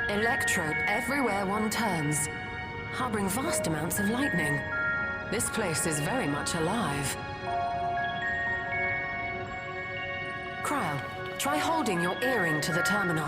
Electrope everywhere one turns, harboring vast amounts of lightning. This place is very much alive. Krile, try holding your earring to the terminal.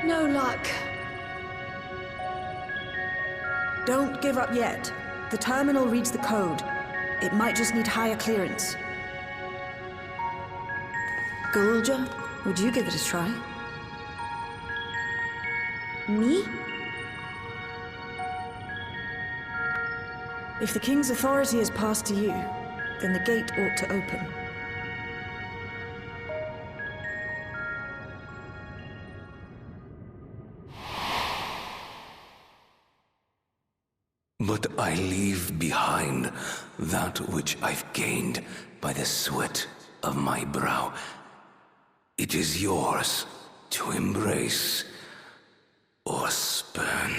No luck. Don't give up yet. The terminal reads the code. It might just need higher clearance. Gulool Ja, would you give it a try? Me? If the king's authority is passed to you, then the gate ought to open. But I leave behind that which I've gained by the sweat of my brow. It is yours to embrace or spurn.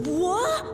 What?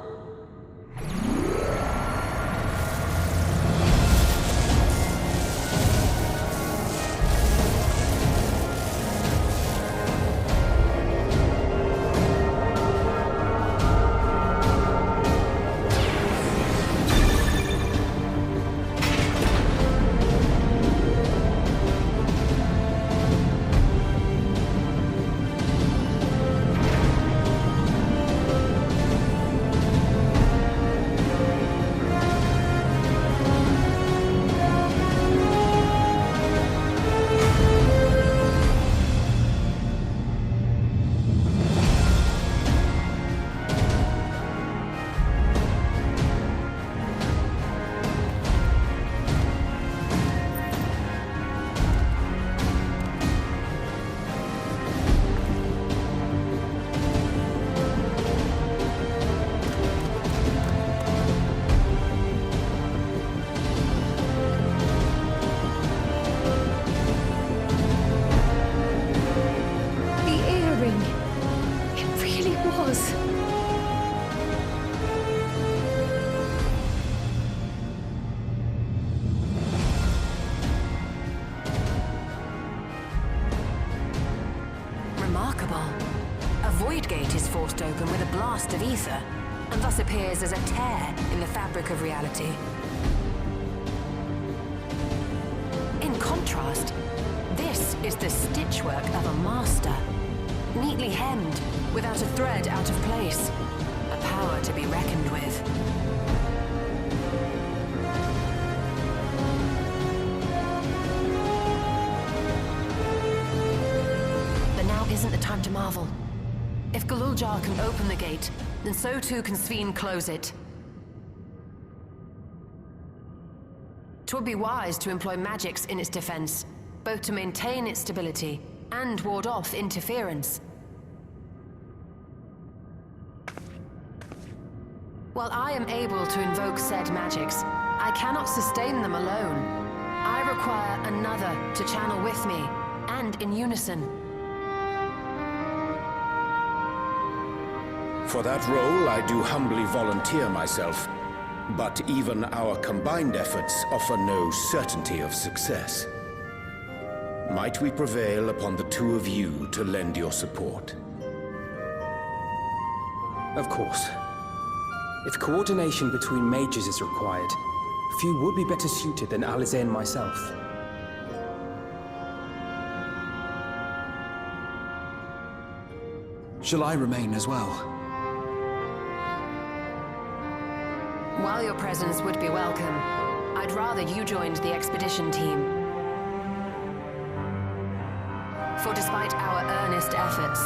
Remarkable. A void gate is forced open with a blast of ether, and thus appears as a tear in the fabric of reality. In contrast, this is the stitchwork of a master. Neatly hemmed, without a thread out of place. A power to be reckoned with. But now isn't the time to marvel. If Gulool Ja can open the gate, then so too can Sphene close it. 'Twould be wise to employ magics in its defense, both to maintain its stability and ward off interference. While I am able to invoke said magics, I cannot sustain them alone. I require another to channel with me, and in unison. For that role, I do humbly volunteer myself. But even our combined efforts offer no certainty of success. Might we prevail upon the two of you to lend your support? Of course. If coordination between mages is required, few would be better suited than Alize and myself. Shall I remain as well? While your presence would be welcome, I'd rather you joined the expedition team. For despite our earnest efforts,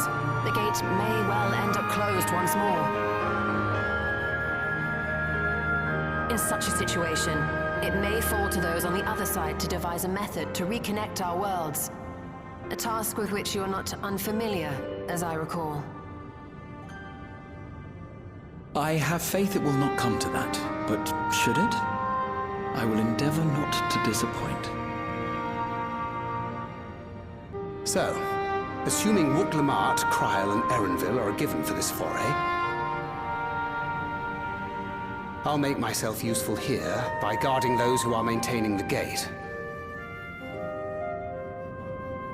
the gate may well end up closed once more. In such a situation, it may fall to those on the other side to devise a method to reconnect our worlds. A task with which you are not unfamiliar, as I recall. I have faith it will not come to that, but should it? I will endeavor not to disappoint. So, assuming Wuk Lamat, Kryl, and Erenville are a given for this foray, I'll make myself useful here by guarding those who are maintaining the gate.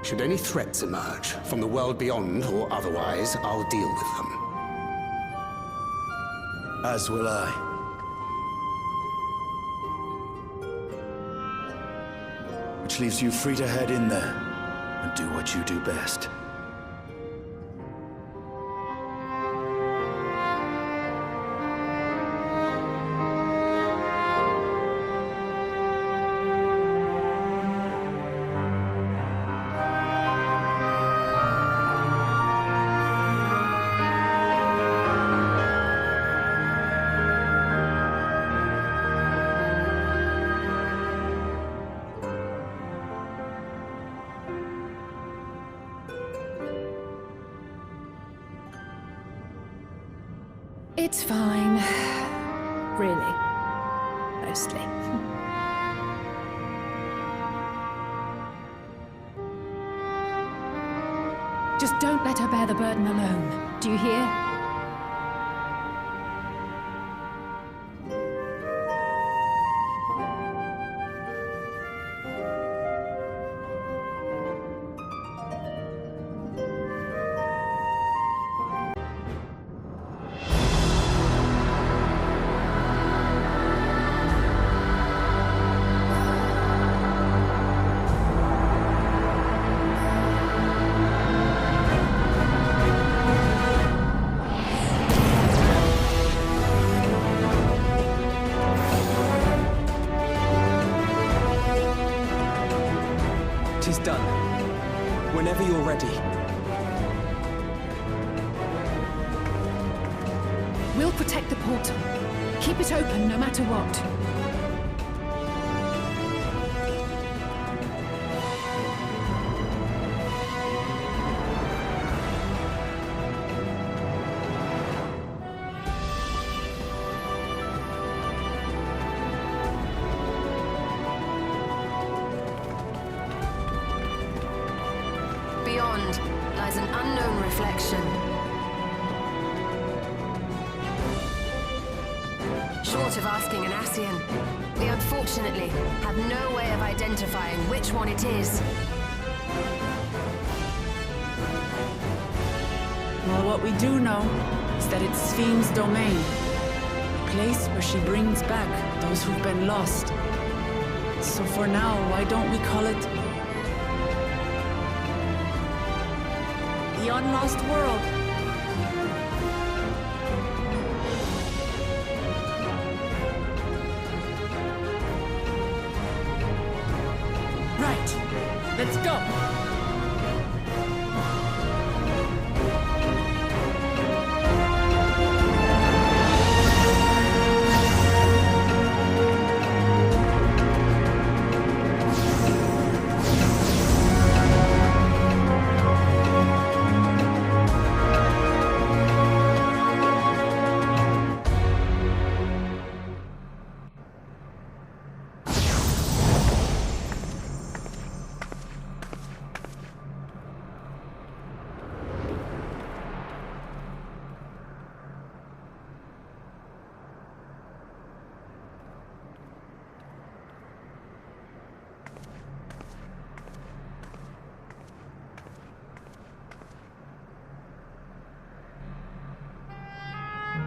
Should any threats emerge, from the world beyond or otherwise, I'll deal with them. As will I. Which leaves you free to head in there and do what you do best. It's fine. Really. Mostly. Just don't let her bear the burden alone. Do you hear? Tis done. Whenever you're ready. We'll protect the portal. Keep it open no matter what. Beyond lies an unknown reflection. Short of asking an Ascian, we unfortunately have no way of identifying which one it is. Well, what we do know is that it's Sphene's domain. A place where she brings back those who've been lost. So for now, why don't we call it the Unlost World? Right. Let's go.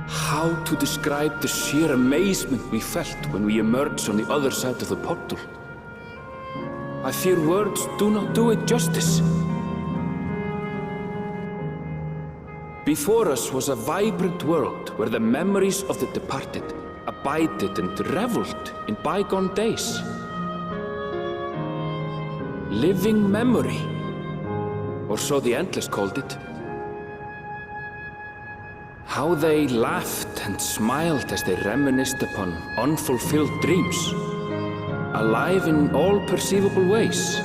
How to describe the sheer amazement we felt when we emerged on the other side of the portal? I fear words do not do it justice. Before us was a vibrant world where the memories of the departed abided and reveled in bygone days. Living memory, or so the Endless called it. How they laughed and smiled as they reminisced upon unfulfilled dreams, alive in all perceivable ways,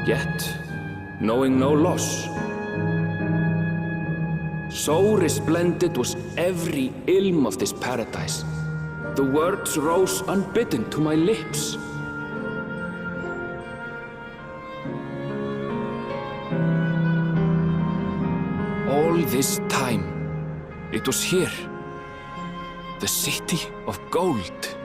yet knowing no loss. So resplendent was every ilm of this paradise. The words rose unbidden to my lips. All this time, it was here, the city of gold.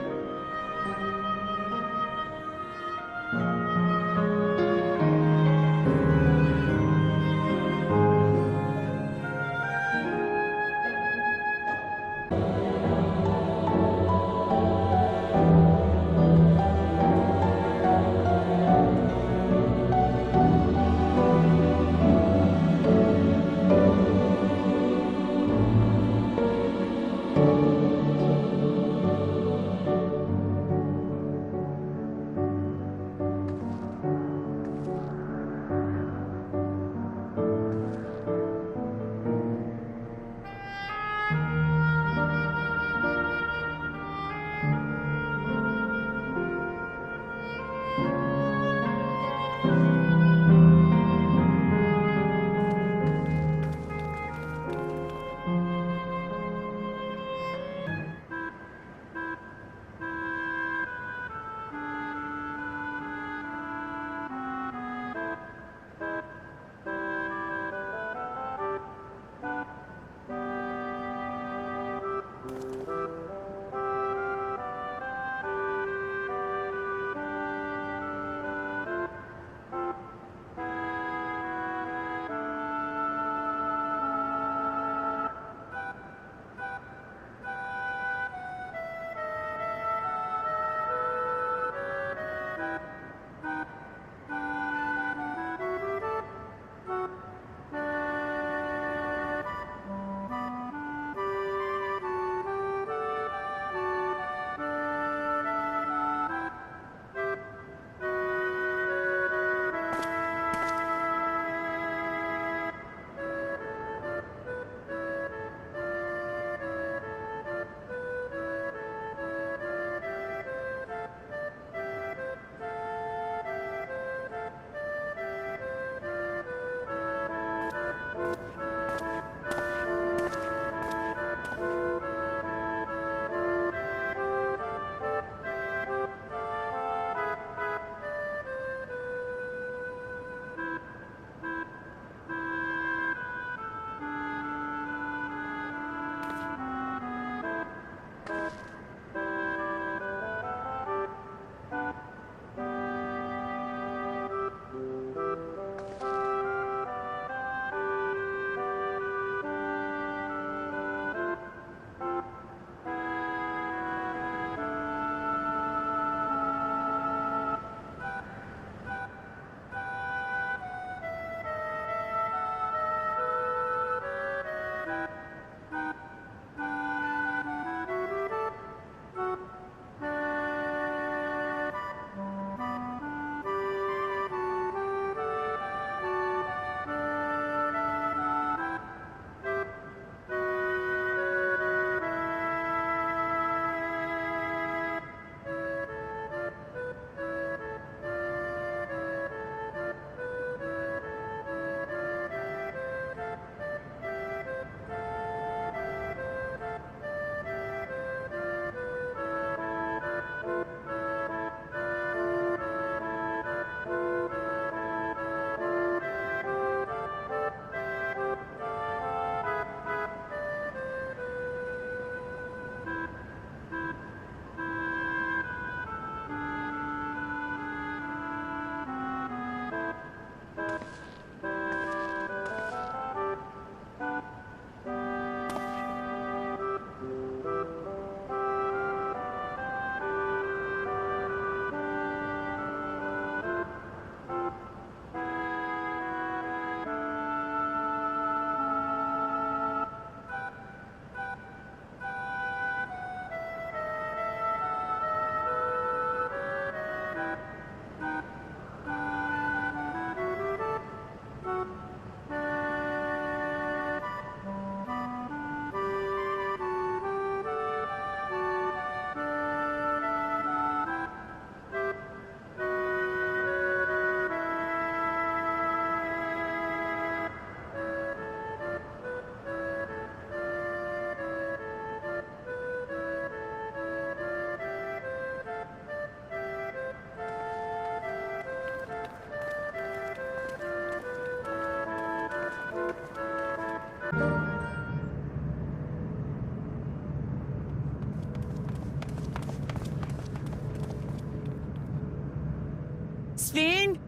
Sven?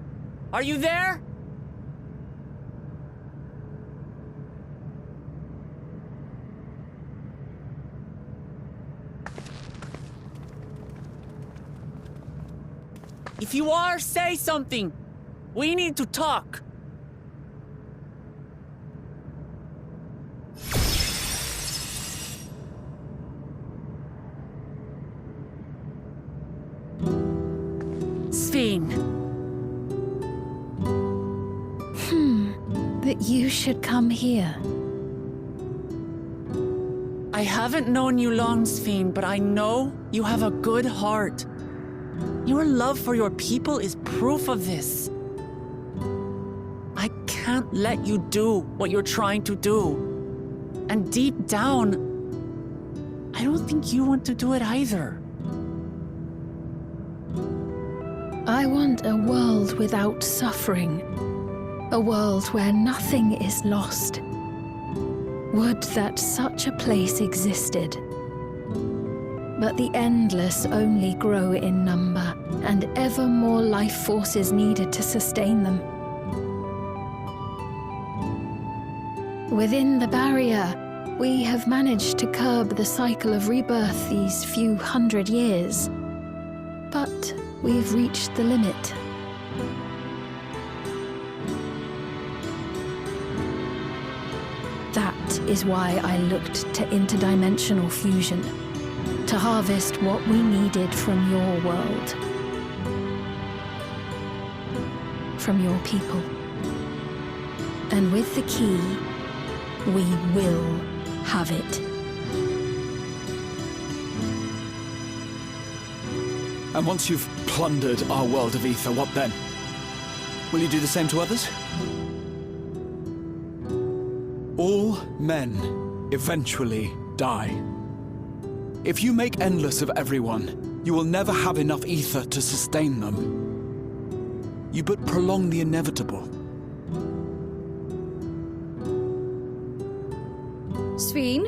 Are you there? If you are, say something. We need to talk. Sven. That you should come here. I haven't known you long, Sven, but I know you have a good heart. Your love for your people is proof of this. I can't let you do what you're trying to do. And deep down, I don't think you want to do it either. I want a world without suffering. A world where nothing is lost. Would that such a place existed. But the endless only grow in number, and ever more life force is needed to sustain them. Within the barrier, we have managed to curb the cycle of rebirth these few hundred years. But we've reached the limit. That is why I looked to interdimensional fusion, to harvest what we needed from your world, from your people. And with the key, we will have it. And once you've plundered our world of ether, what then? Will you do the same to others? All men eventually die. If you make endless of everyone, you will never have enough ether to sustain them. You but prolong the inevitable. Sven,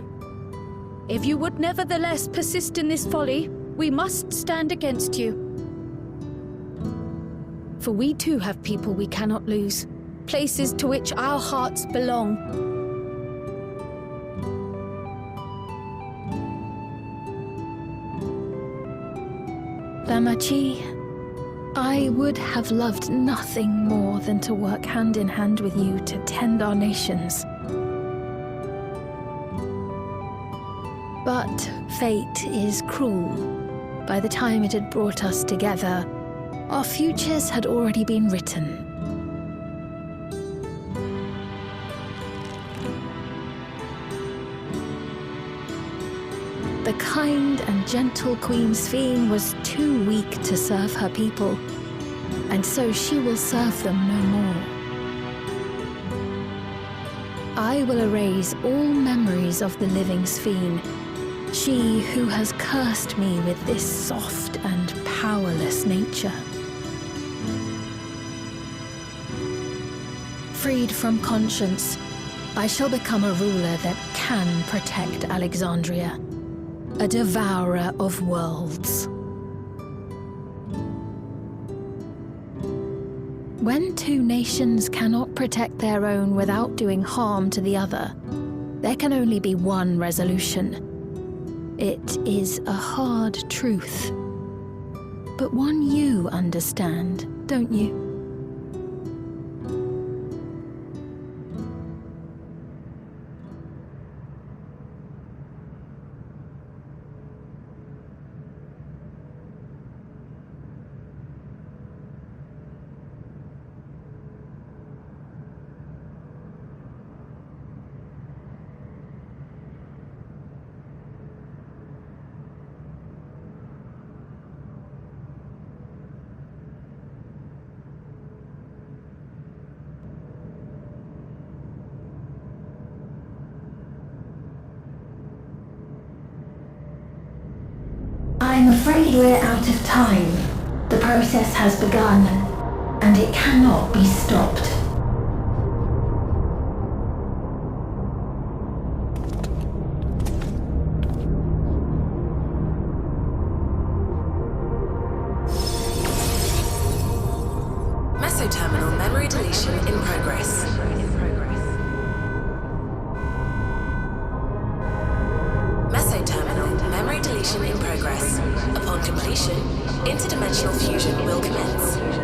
if you would nevertheless persist in this folly, we must stand against you. For we too have people we cannot lose, places to which our hearts belong. Lamachi, I would have loved nothing more than to work hand in hand with you to tend our nations. But fate is cruel. By the time it had brought us together, our futures had already been written. The kind and gentle Queen Sven was too weak to serve her people, and so she will serve them no more. I will erase all memories of the living Sven, she who has cursed me with this soft and powerless nature. Freed from conscience, I shall become a ruler that can protect Alexandria. A devourer of worlds. When two nations cannot protect their own without doing harm to the other, there can only be one resolution. It is a hard truth, but one you understand, don't you? I'm afraid we're out of time. The process has begun, and it cannot be stopped. Construction in progress. Upon completion, interdimensional fusion will commence.